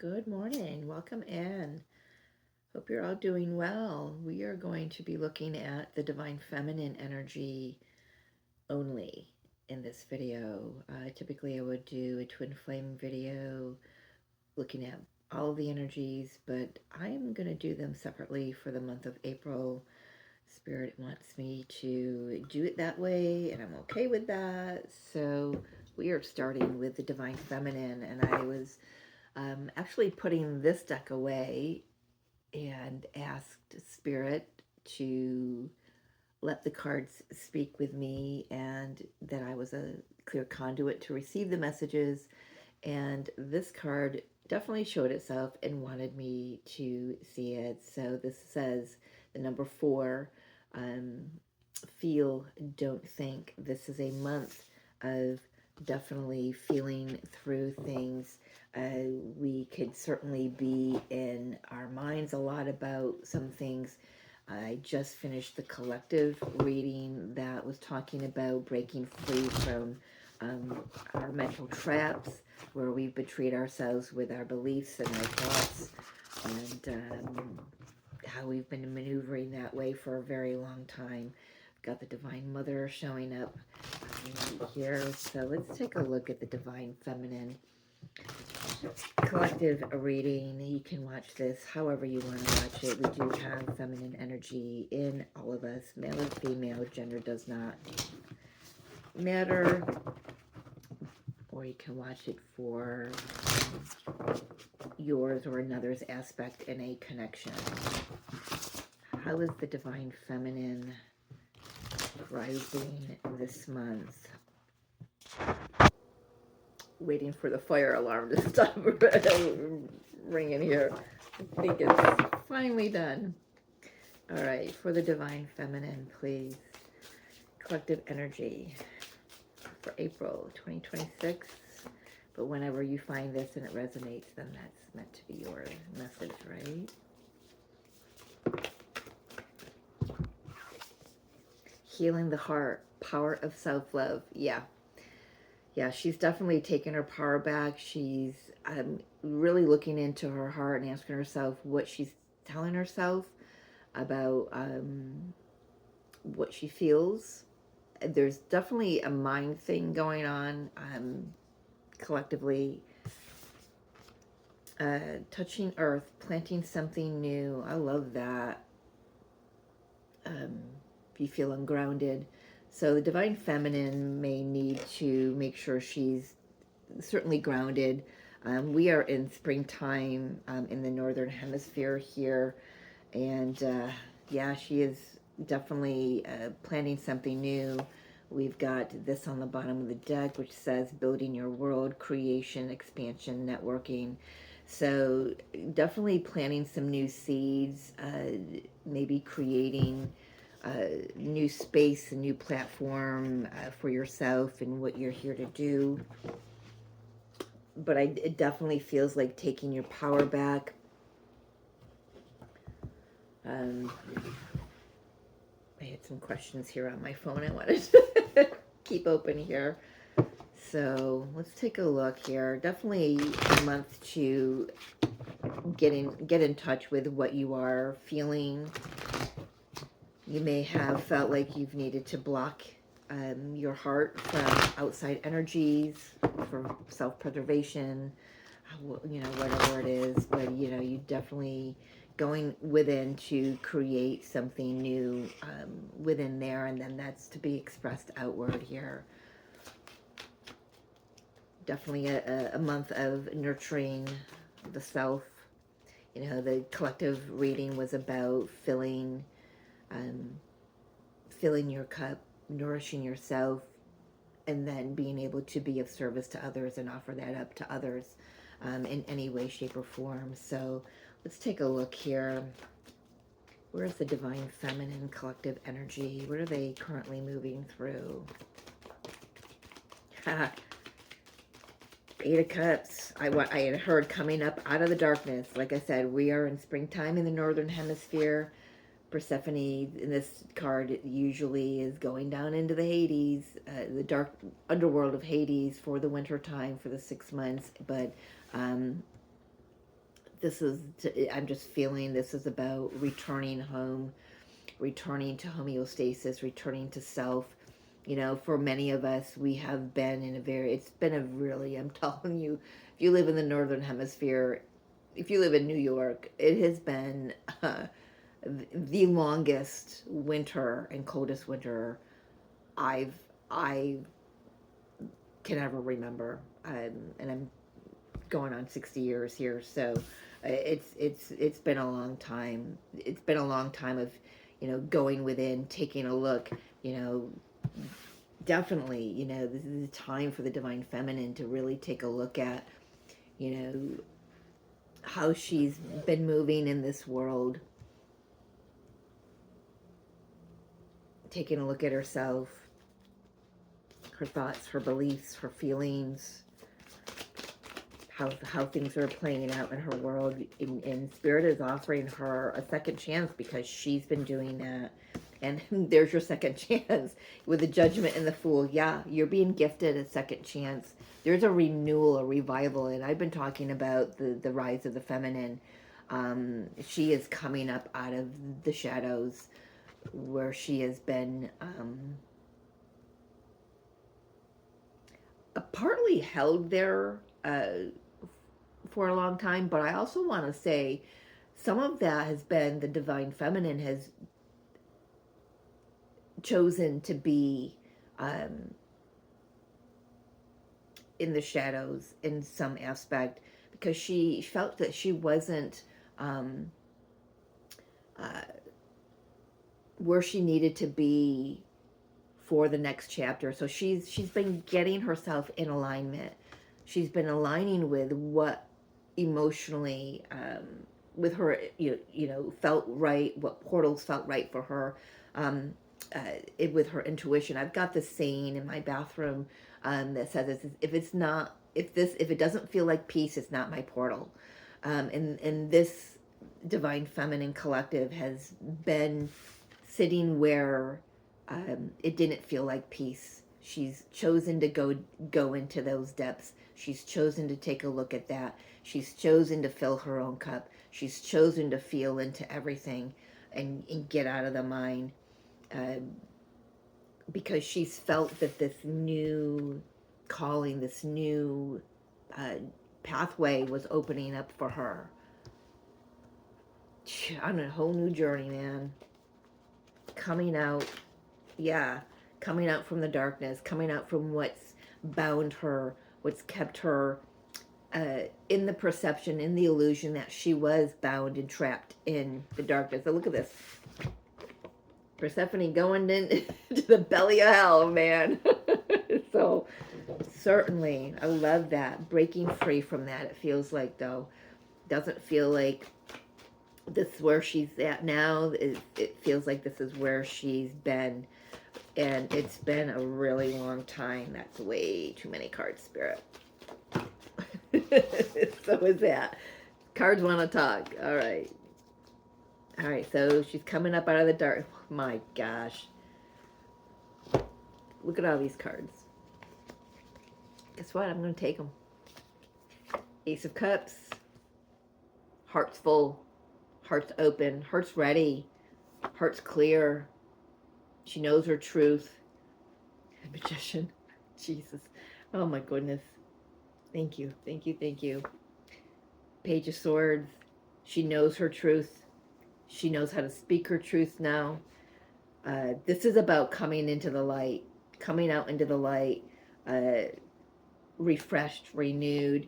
Good morning. Welcome in. Hope you're all doing well. We are going to be looking at the divine feminine energy only in this video. Typically, I would do a twin flame video looking at all of the energies, but I'm going to do them separately for the month of April. Spirit wants me to do it that way, and I'm okay with that. So, we are starting with the divine feminine, and I was actually putting this deck away and asked Spirit to let the cards speak with me and that I was a clear conduit to receive the messages. And this card definitely showed itself and wanted me to see it. So this says the number 4, um, feel, don't think. This is a month of definitely feeling through things. We could certainly be in our minds a lot about some things. I just finished the collective reading that was talking about breaking free from our mental traps, where we've betrayed ourselves with our beliefs and our thoughts, and how we've been maneuvering that way for a very long time. Got the Divine Mother showing up here. So let's take a look at the Divine Feminine collective reading. You can watch this however you want to watch it. We do have feminine energy in all of us, male and female. Gender does not matter. Or you can watch it for yours or another's aspect in a connection. How is the Divine Feminine rising this month? Waiting for the fire alarm to stop ringing here. I think it's finally done. All right, for the Divine Feminine, please. Collective energy for April 2026. But whenever you find this and it resonates, then that's meant to be your message, right? Healing the heart, power of self-love. Yeah, she's definitely taken her power back. She's really looking into her heart and asking herself what she's telling herself about what she feels. There's definitely a mind thing going on collectively. Touching earth, planting something new. I love that. If you feel ungrounded. So the Divine Feminine may need to make sure she's certainly grounded. We are in springtime in the Northern Hemisphere here. And yeah, she is definitely planning something new. We've got this on the bottom of the deck, which says building your world, creation, expansion, networking. So definitely planting some new seeds, maybe creating a new space, a new platform for yourself and what you're here to do. But it definitely feels like taking your power back. I had some questions here on my phone I wanted to keep open here. So let's take a look here. Definitely a month to get in touch with what you are feeling. You may have felt like you've needed to block your heart from outside energies for self-preservation, whatever it is. But you definitely going within to create something new within there, and then that's to be expressed outward here. Definitely a month of nurturing the self. The collective reading was about filling your cup, nourishing yourself, and then being able to be of service to others and offer that up to others in any way, shape, or form. So let's take a look here. Where's the Divine Feminine collective energy? What are they currently moving through? Eight of Cups. I had heard coming up out of the darkness. Like I said, we are in springtime in the Northern Hemisphere. Persephone in this card usually is going down into the Hades, the dark underworld of Hades for the winter time, for the 6 months. But I'm just feeling this is about returning home, returning to homeostasis, returning to self. You know, for many of us, we have been in a it's been a really, I'm telling you, if you live in the Northern Hemisphere, if you live in New York, it has been the longest winter and coldest winter I can ever remember. And I'm going on 60 years here, so it's been a long time. It's been a long time of, you know, going within, taking a look, you know, definitely, you know, this is the time for the divine feminine to really take a look at, you know, how she's been moving in this world, taking a look at herself, her thoughts, her beliefs, her feelings, how things are playing out in her world. And Spirit is offering her a second chance because she's been doing that. And there's your second chance with the Judgment and the Fool. Yeah, you're being gifted a second chance. There's a renewal, a revival. And I've been talking about the rise of the feminine. She is coming up out of the shadows where she has been partly held there for a long time. But I also want to say some of that has been the divine feminine has chosen to be in the shadows in some aspect because she felt that she wasn't where she needed to be for the next chapter. So she's been getting herself in alignment. She's been aligning with what emotionally with her you know felt right, what portals felt right for her. With her intuition. I've got this saying in my bathroom that says, if it doesn't feel like peace, it's not my portal. And this divine feminine collective has been sitting where it didn't feel like peace. She's chosen to go into those depths. She's chosen to take a look at that. She's chosen to fill her own cup. She's chosen to feel into everything and get out of the mind. Because she's felt that this new calling, this new pathway was opening up for her. On a whole new journey, man. Coming out, yeah, coming out from the darkness, coming out from what's bound her, what's kept her in the perception, in the illusion that she was bound and trapped in the darkness. So look at this. Persephone going into the belly of hell, man. So certainly, I love that. Breaking free from that, it feels like, though. Doesn't feel like this is where she's at now. It feels like this is where she's been. And it's been a really long time. That's way too many cards, Spirit. So is that. Cards want to talk. All right. All right, so she's coming up out of the dark. My gosh. Look at all these cards. Guess what? I'm going to take them. Ace of Cups. Heart's full. Heart's open. Heart's ready. Heart's clear. She knows her truth. Magician. Jesus. Oh my goodness. Thank you. Thank you. Thank you. Page of Swords. She knows her truth. She knows how to speak her truth now. This is about coming into the light, coming out into the light, refreshed, renewed.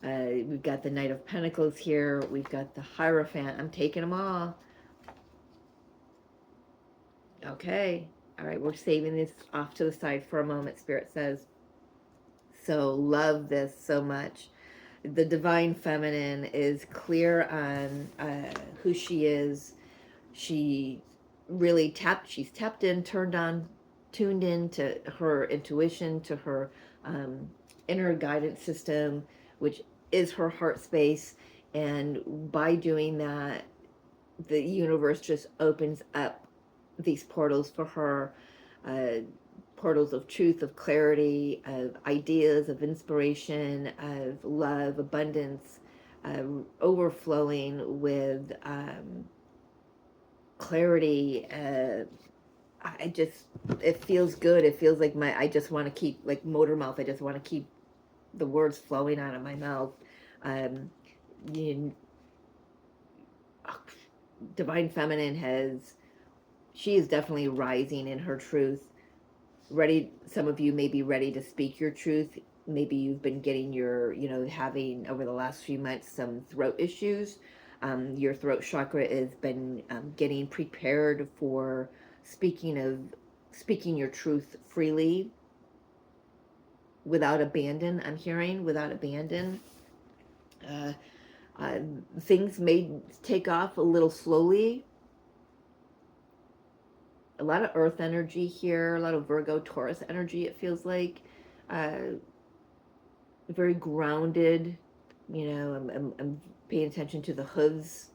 We've got the Knight of Pentacles here. We've got the Hierophant. I'm taking them all. Okay. All right, we're saving this off to the side for a moment, Spirit says. So love this so much. The divine feminine is clear on who she is. She really she's tapped in, turned on, tuned in to her intuition, to her inner guidance system, which is her heart space. And by doing that, the universe just opens up these portals for her, portals of truth, of clarity, of ideas, of inspiration, of love, abundance, overflowing with clarity. I just, it feels good. It feels like I just want to keep, like motor mouth, I just want to keep the words flowing out of my mouth. Um, you, Divine Feminine she is definitely rising in her truth. Ready, some of you may be ready to speak your truth. Maybe you've been getting having over the last few months some throat issues. Your throat chakra has been getting prepared for speaking your truth freely, without abandon. I'm hearing without abandon. Uh, Things may take off a little slowly. A lot of earth energy here, a lot of Virgo, Taurus energy, it feels like. Very grounded. I'm paying attention to the hooves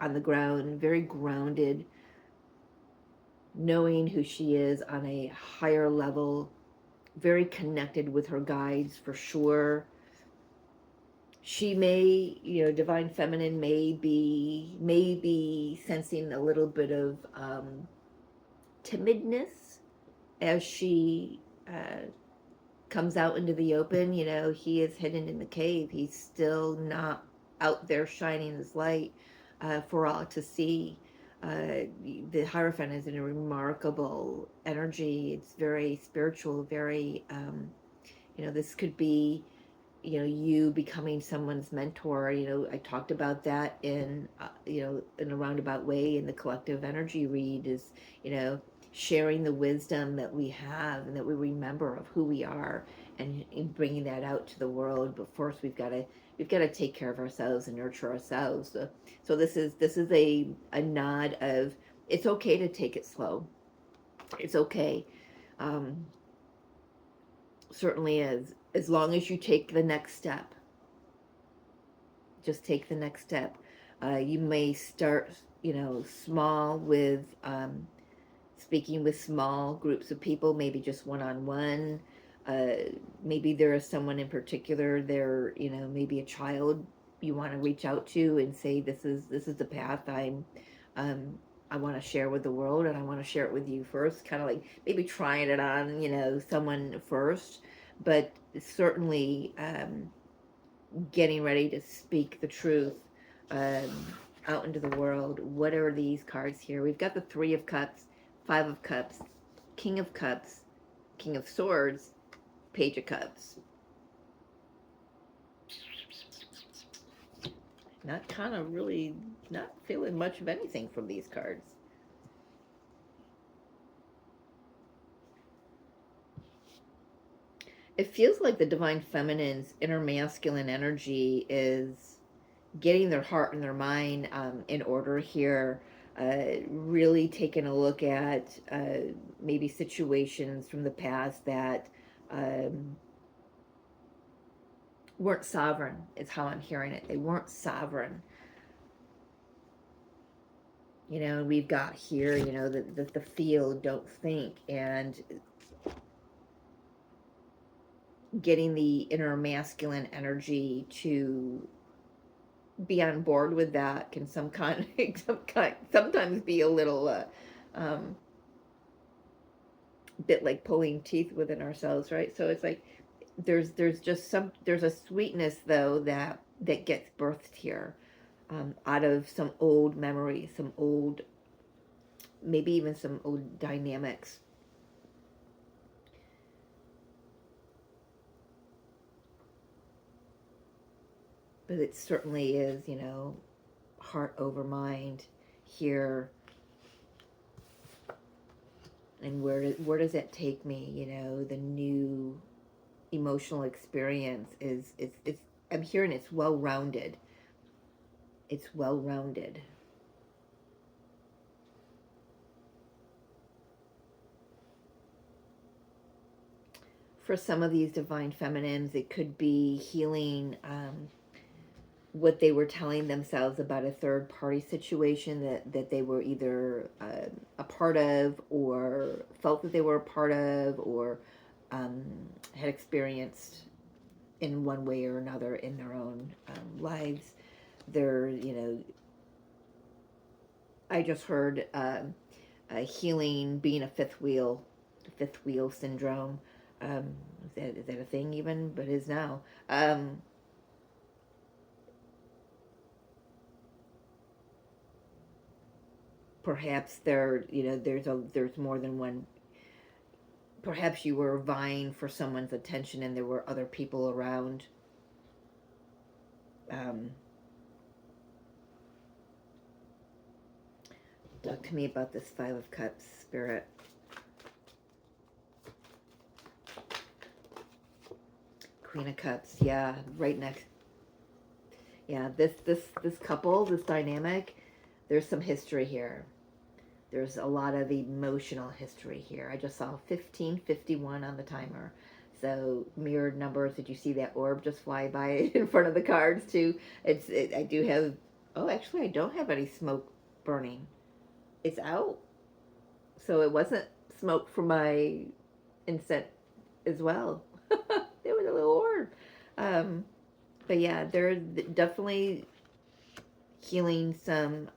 on the ground, very grounded, knowing who she is on a higher level, very connected with her guides for sure. She may, Divine Feminine may be sensing a little bit of timidness as she comes out into the open. He is hidden in the cave. He's still not out there shining his light for all to see. The Hierophant is in a remarkable energy. It's very spiritual, very, this could be, you becoming someone's mentor. I talked about that in a roundabout way in the collective energy read, is, sharing the wisdom that we have and that we remember of who we are, and bringing that out to the world. But first we've got to take care of ourselves and nurture ourselves. So this is a nod of, it's okay to take it slow. It's okay. Certainly as long as you take the next step. Just take the next step. You may start, small with speaking with small groups of people, maybe just one-on-one. Maybe there is someone in particular there, maybe a child you want to reach out to and say, this is the path I want to share with the world, and I want to share it with you first. Kind of like maybe trying it on, someone first, but certainly getting ready to speak the truth out into the world. What are these cards here? We've got the Three of Cups, Five of Cups, King of Cups, King of Swords, Page of Cups. Not feeling much of anything from these cards. It feels like the Divine Feminine's inner masculine energy is getting their heart and their mind in order here. Really taking a look at maybe situations from the past that weren't sovereign, is how I'm hearing it. They weren't sovereign. We've got here, the feel, don't think, and getting the inner masculine energy to be on board with that can sometimes be a little bit like pulling teeth within ourselves, right? So it's like there's a sweetness though that gets birthed here out of some old memories, maybe even some old dynamics. But it certainly is, heart over mind here. And where does that take me? The new emotional experience is it's I'm hearing it's well-rounded. It's well-rounded. For some of these Divine Feminines, it could be healing what they were telling themselves about a third party situation that they were either a part of, or felt that they were a part of, or had experienced in one way or another in their own lives. They're, you know, I just heard healing being a fifth wheel syndrome. Is that a thing even? But it is now. Perhaps there, you know, there's more than one. Perhaps you were vying for someone's attention and there were other people around. Um, Talk to me about this Five of Cups, Spirit. Queen of Cups, yeah, right next. Yeah, this couple, this dynamic, there's some history here. There's a lot of emotional history here. I just saw 1551 on the timer. So mirrored numbers. Did you see that orb just fly by in front of the cards too? I do have. Oh, actually, I don't have any smoke burning. It's out. So it wasn't smoke from my incense as well. There was a little orb. But yeah, they're definitely healing some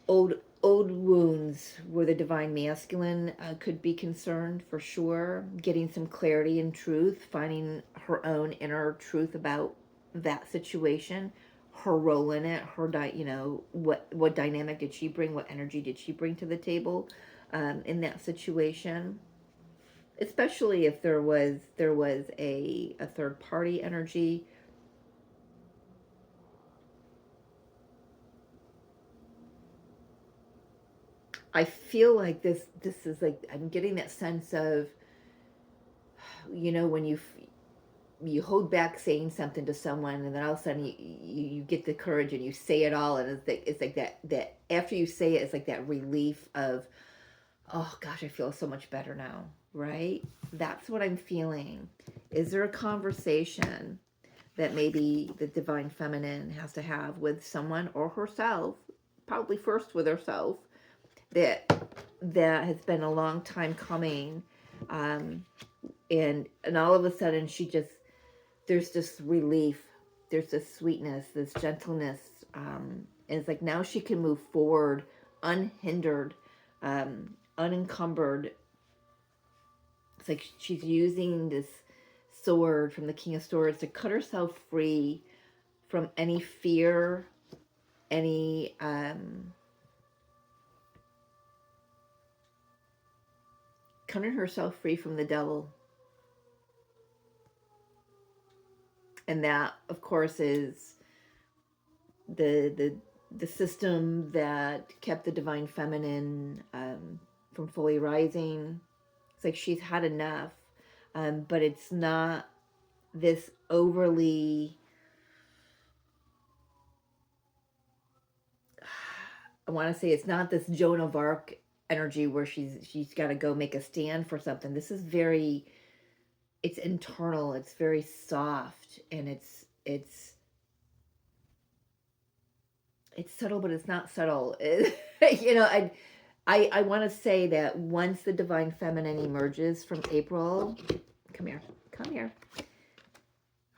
old wounds where the divine masculine could be concerned for sure. Getting some clarity and truth, finding her own inner truth about that situation, her role in it, you know, what dynamic did she bring, what energy did she bring to the table in that situation. Especially if there was a third party energy. I feel like this is like, I'm getting that sense of, you know, when you hold back saying something to someone and then all of a sudden you get the courage and you say it all, and it's like that after you say it, it's like that relief of, oh gosh, I feel so much better now, right? That's what I'm feeling. Is there a conversation that maybe the divine feminine has to have with someone or herself, probably first with herself, that has been a long time coming, and all of a sudden there's this relief, there's this sweetness, this gentleness, and it's like now she can move forward unhindered, unencumbered. It's like she's using this sword from the King of Swords to cut herself free from any fear, any cutting herself free from the devil. And that, of course, is the system that kept the divine feminine from fully rising. It's like she's had enough, but it's not this overly, I want to say, it's not this Joan of Arc energy where she's got to go make a stand for something. This is very, it's internal, it's very soft, and it's subtle, but it's not subtle. You know, I want to say that once the divine feminine emerges from April, come here,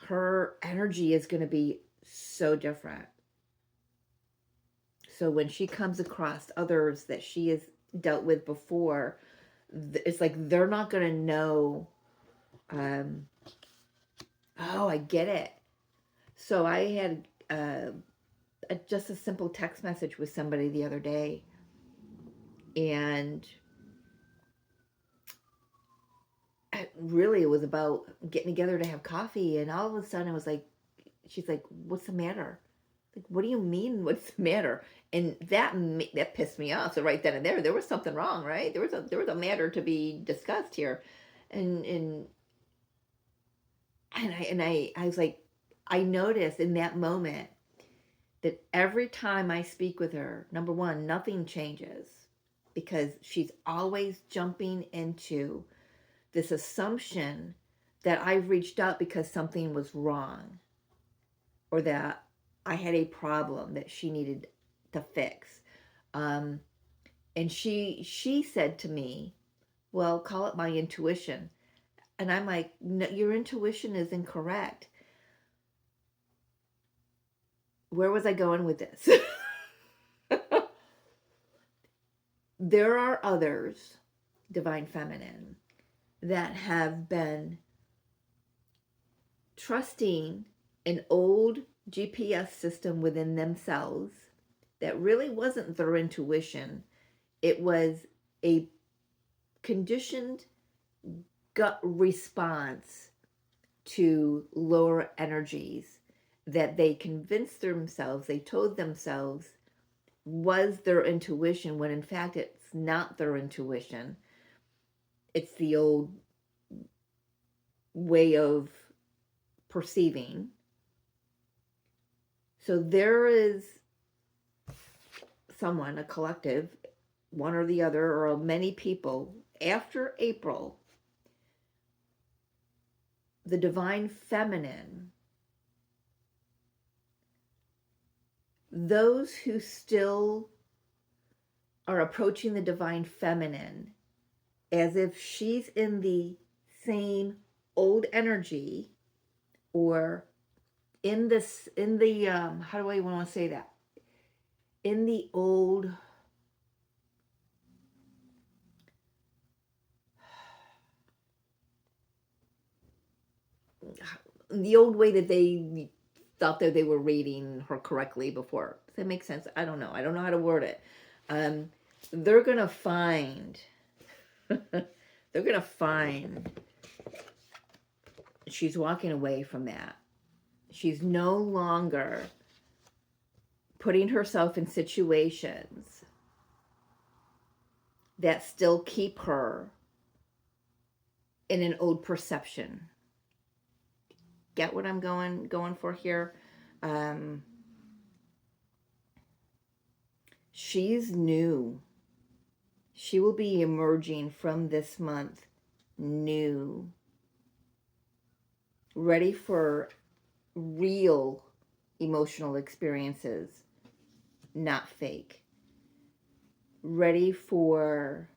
her energy is going to be so different. So when she comes across others that she has dealt with before, it's like they're not going to know, oh, I get it. So I had just a simple text message with somebody the other day, and really it was about getting together to have coffee, and all of a sudden it was like, she's like, what's the matter? Like, what do you mean, what's the matter? And that pissed me off. So right then and there was something wrong, right? There was a matter to be discussed here. And I was like, I noticed in that moment that every time I speak with her, number one, nothing changes, because she's always jumping into this assumption that I reached out because something was wrong, or that I had a problem that she needed to fix. And she said to me, well, call it my intuition. And I'm like, no, your intuition is incorrect. where was I going with this? There are others, Divine Feminine, that have been trusting an old GPS system within themselves that really wasn't their intuition. It was a conditioned gut response to lower energies that they convinced themselves, they told themselves was their intuition, when in fact it's not their intuition. It's the old way of perceiving. So there is someone, a collective, one or the other, or many people, after April, the Divine Feminine, those who still are approaching the Divine Feminine as if she's in the same old energy, or in the how do I want to say that? In the old way that they thought that they were reading her correctly before. Does that make sense? I don't know. I don't know how to word it. They're gonna find she's walking away from that. She's no longer putting herself in situations that still keep her in an old perception. Get what I'm going for here? She's new. She will be emerging from this month new, ready for real emotional experiences, not fake. Ready for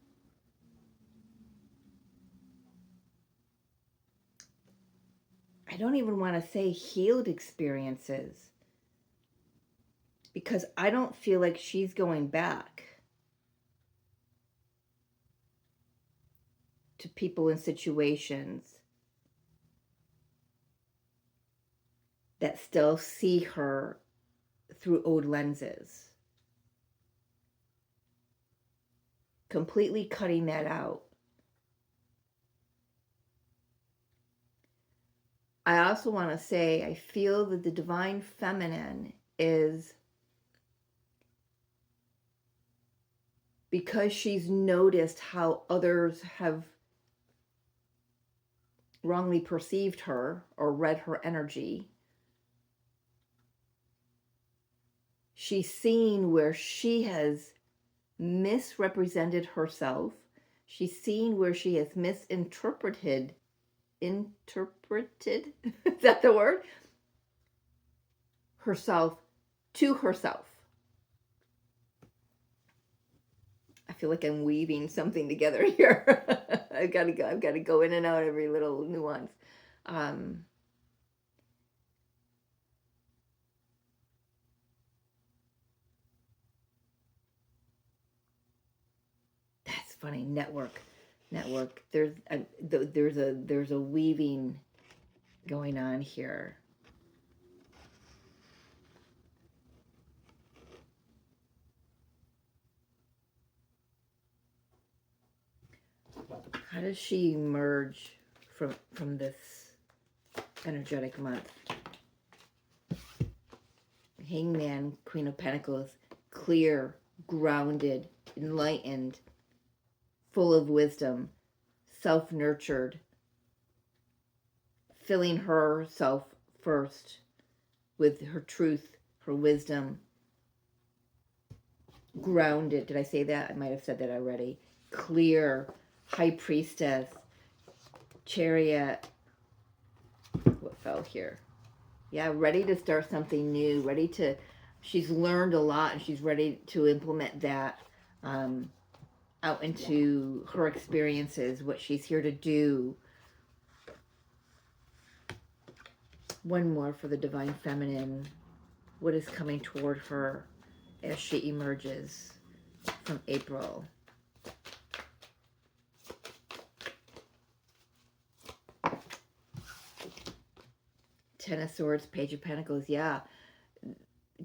I don't even want to say healed experiences, because I don't feel like she's going back to people in situations that still see her through old lenses. Completely cutting that out. I also want to say I feel that the Divine Feminine is, because she's noticed how others have wrongly perceived her or read her energy, she's seen where she has misrepresented herself. She's seen where she has misinterpreted. Is that the word? Herself to herself. I feel like I'm weaving something together here. I've got to go in and out every little nuance. That's funny. Network. There's a weaving going on here. How does she emerge from this energetic month? Hangman, Queen of Pentacles, clear, grounded, enlightened, full of wisdom, self-nurtured, filling herself first with her truth, her wisdom, grounded. Did I say that? I might have said that already. Clear, High Priestess, Chariot. What fell here? Yeah, ready to start something new, she's learned a lot, and she's ready to implement that out into her experiences, what she's here to do. One more for the Divine Feminine. what is coming toward her as she emerges from April. Ten of Swords, Page of Pentacles, yeah.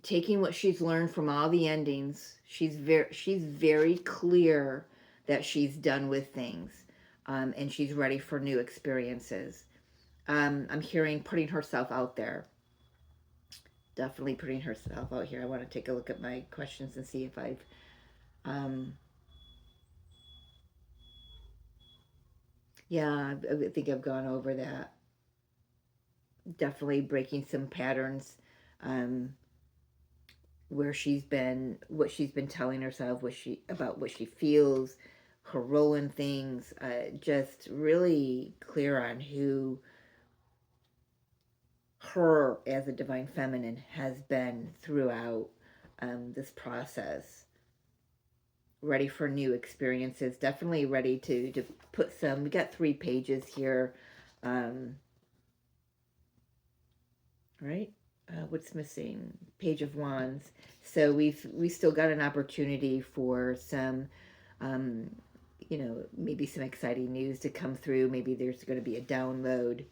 Taking what she's learned from all the endings, she's very clear that she's done with things, and she's ready for new experiences. I'm hearing putting herself out there. Definitely putting herself out here. I want to take a look at my questions and see if I've yeah, I think I've gone over that. Definitely breaking some patterns, where she's been, what she's been telling herself, about what she feels, her role in things. Just really clear on who her as a divine feminine has been throughout this process. Ready for new experiences. Definitely ready to put some. We got 3 pages here. Right? What's missing? Page of Wands. So we still got an opportunity for some, maybe some exciting news to come through. Maybe there's going to be a download,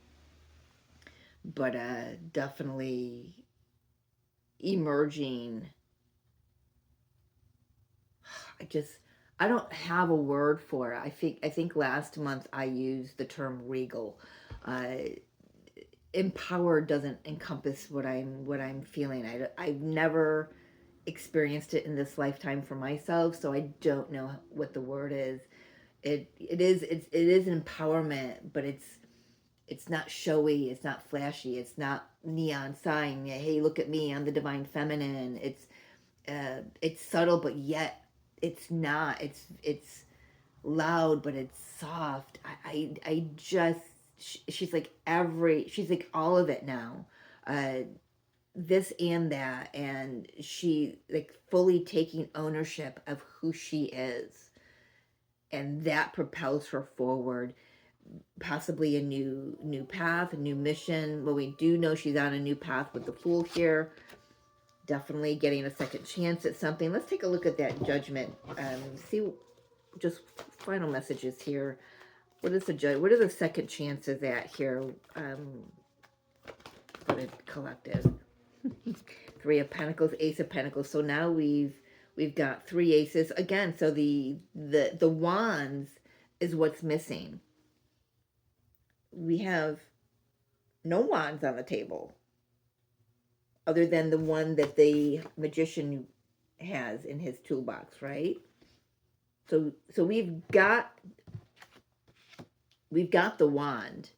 but definitely emerging. I don't have a word for it. I think last month I used the term regal. Empowered doesn't encompass what I'm feeling. I've never experienced it in this lifetime for myself, so I don't know what the word is. It is an empowerment, but it's not showy, it's not flashy, it's not neon sign. Hey, look at me, I'm the divine feminine. It's subtle, but yet it's not. It's loud, but it's soft. I just she's like she's like all of it now. This and that, and she like fully taking ownership of who she is, and that propels her forward, possibly a new path, a new mission. Well, we do know she's on a new path with the Fool here. Definitely getting a second chance at something. Let's take a look at that Judgment. See, just final messages here. What is the judge? What are the second chances at here? For the collective. 3 of Pentacles, Ace of Pentacles. So now we've got 3 aces again. So the wands is what's missing. We have no wands on the table, other than the one that the magician has in his toolbox, right? So we've got the wand.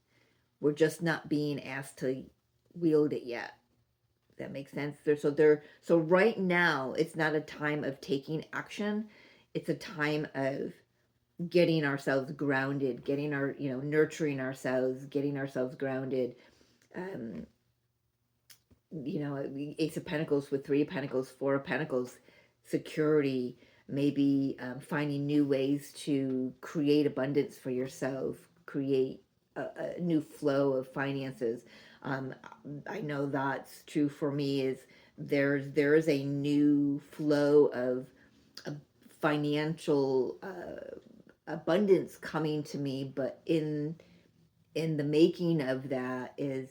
We're just not being asked to wield it yet. That makes sense. So right now it's not a time of taking action. It's a time of getting ourselves grounded, getting our, nurturing ourselves, getting ourselves grounded. Ace of Pentacles with 3 of Pentacles, 4 of Pentacles, security, maybe finding new ways to create abundance for yourself, create a new flow of finances. I know that's true for me. Is there is a new flow of financial abundance coming to me, but in the making of that is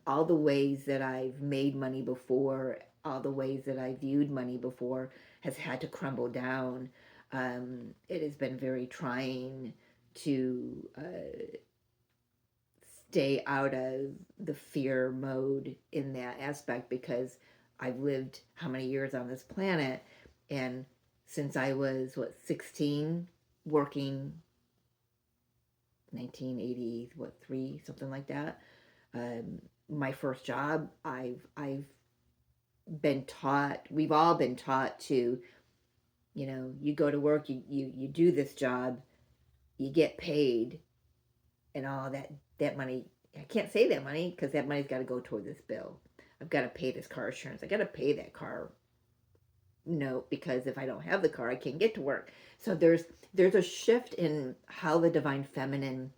all the ways that I've made money before, all the ways that I viewed money before has had to crumble down. It has been very trying to stay out of the fear mode in that aspect, because I've lived how many years on this planet, and since I was 16, working 1983, something like that. My first job, I've been taught, we've all been taught to, you go to work, you do this job, you get paid, and all that money, I can't say that money because that money's got to go toward this bill. I've got to pay this car insurance. I got to pay that car note, because if I don't have the car, I can't get to work. So there's a shift in how the divine feminine,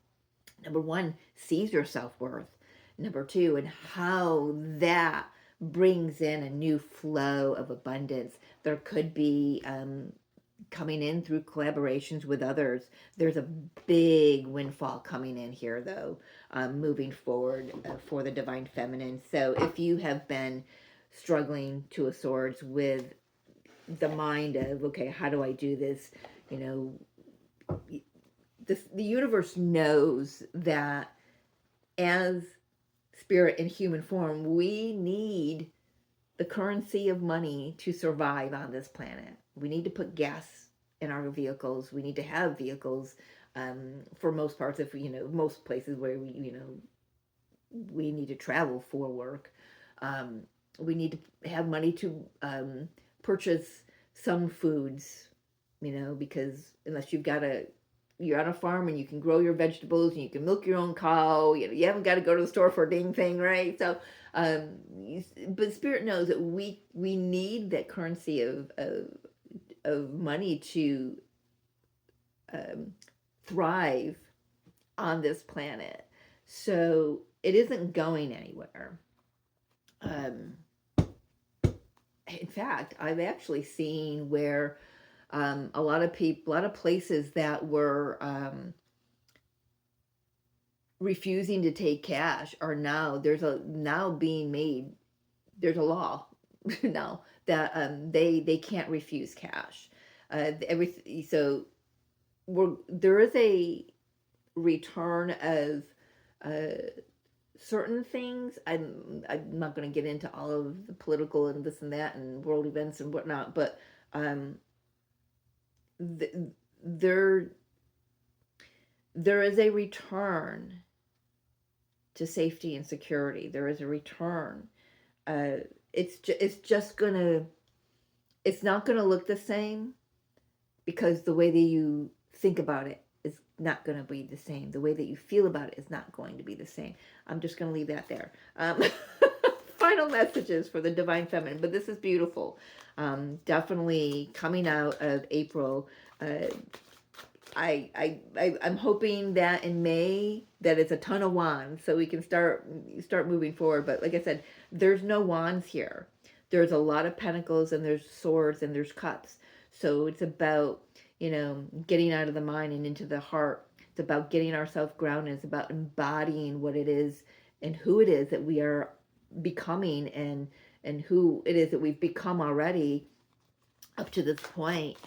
number 1, sees your self-worth. Number 2, and how that brings in a new flow of abundance. There could be coming in through collaborations with others. There's a big windfall coming in here, though, moving forward for the Divine Feminine. So if you have been struggling, Two of Swords, with the mind of, okay, how do I do this? You know, the universe knows that as spirit in human form, we need the currency of money to survive on this planet. We need to put gas in our vehicles. We need to have vehicles for most parts of, most places where we need to travel for work. We need to have money to purchase some foods, because unless you're on a farm and you can grow your vegetables and you can milk your own cow, you haven't got to go to the store for a dang thing, right? So, but Spirit knows that we need that currency of money to thrive on this planet. So it isn't going anywhere. In fact, I've actually seen where a lot of places that were refusing to take cash are now being made. There's a law now that they can't refuse cash. So there is a return of certain things. I'm not going to get into all of the political and this and that and world events and whatnot, but there is a return to safety and security. There is a return. It's not gonna look the same, because the way that you think about it is not going to be the same. The way that you feel about it is not going to be the same. I'm just going to leave that there. Final messages for the Divine Feminine, but this is beautiful. Definitely coming out of April. I'm hoping that in May that it's a ton of wands, so we can start moving forward. But like I said, there's no wands here. There's a lot of pentacles and there's swords and there's cups. So it's about, getting out of the mind and into the heart. It's about getting ourselves grounded. It's about embodying what it is and who it is that we are becoming, and who it is that we've become already up to this point.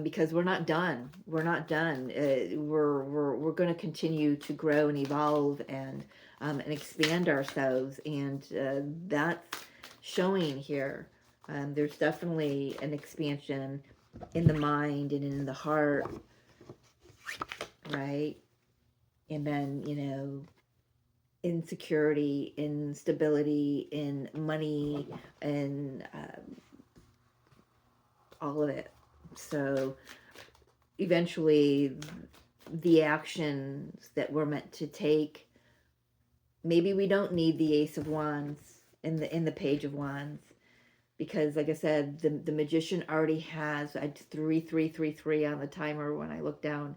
Because we're not done. We're not done. We're going to continue to grow and evolve and expand ourselves, and that's showing here. There's definitely an expansion in the mind and in the heart, right? And then, insecurity, instability, in money, and all of it. So eventually the actions that we're meant to take, maybe we don't need the Ace of Wands in the Page of Wands, because like I said, the Magician already has 3333 on the timer when I look down.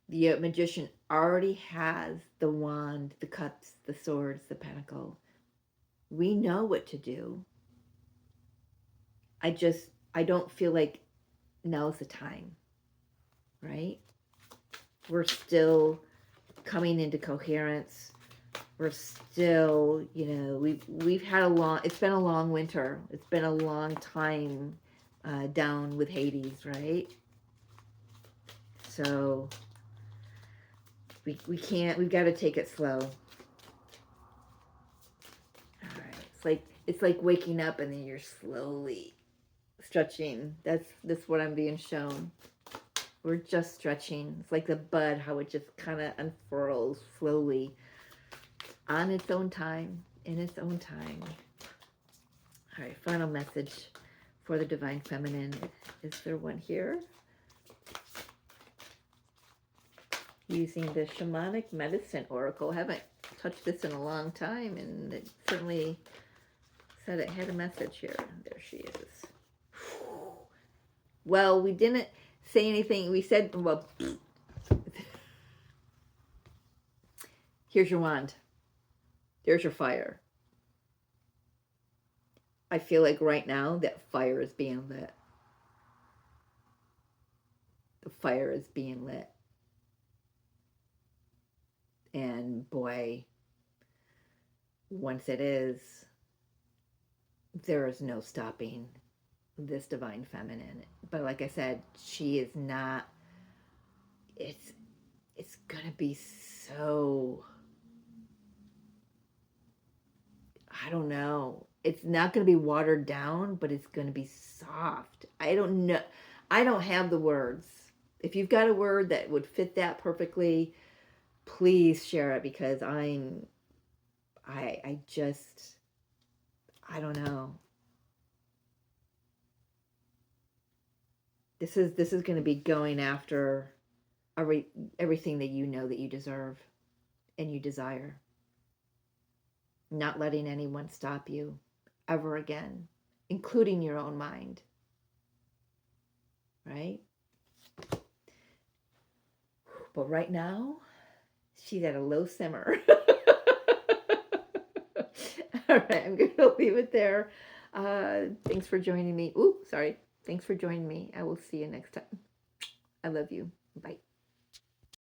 The Magician already has the wand, the cups, the swords, the pentacle. We know what to do. I don't feel like now's the time, right? We're still coming into coherence. We're still, we've had it's been a long winter. It's been a long time down with Hades, right? So we've got to take it slow. All right. It's like waking up and then you're slowly stretching. That's what I'm being shown. We're just stretching. It's like the bud, how it just kind of unfurls slowly on its own time, in its own time. All right, final message for the Divine Feminine. Is there one here? Using the Shamanic Medicine Oracle. I haven't touched this in a long time, and it certainly said it had a message here. There she is. Well, we didn't say anything. We said, well, here's your wand. There's your fire. I feel like right now that fire is being lit. The fire is being lit. And boy, once it is, there is no stopping this divine feminine. But like I said, she is not, it's gonna be so, I don't know. It's not gonna be watered down, but it's gonna be soft. I don't know. I don't have the words. If you've got a word that would fit that perfectly, please share it, because I just, I don't know. This is going to be going after everything that you know that you deserve and you desire. Not letting anyone stop you ever again, including your own mind. Right? But right now, she's at a low simmer. All right, I'm going to leave it there. Thanks for joining me. Ooh, sorry. Thanks for joining me. I will see you next time. I love you. Bye.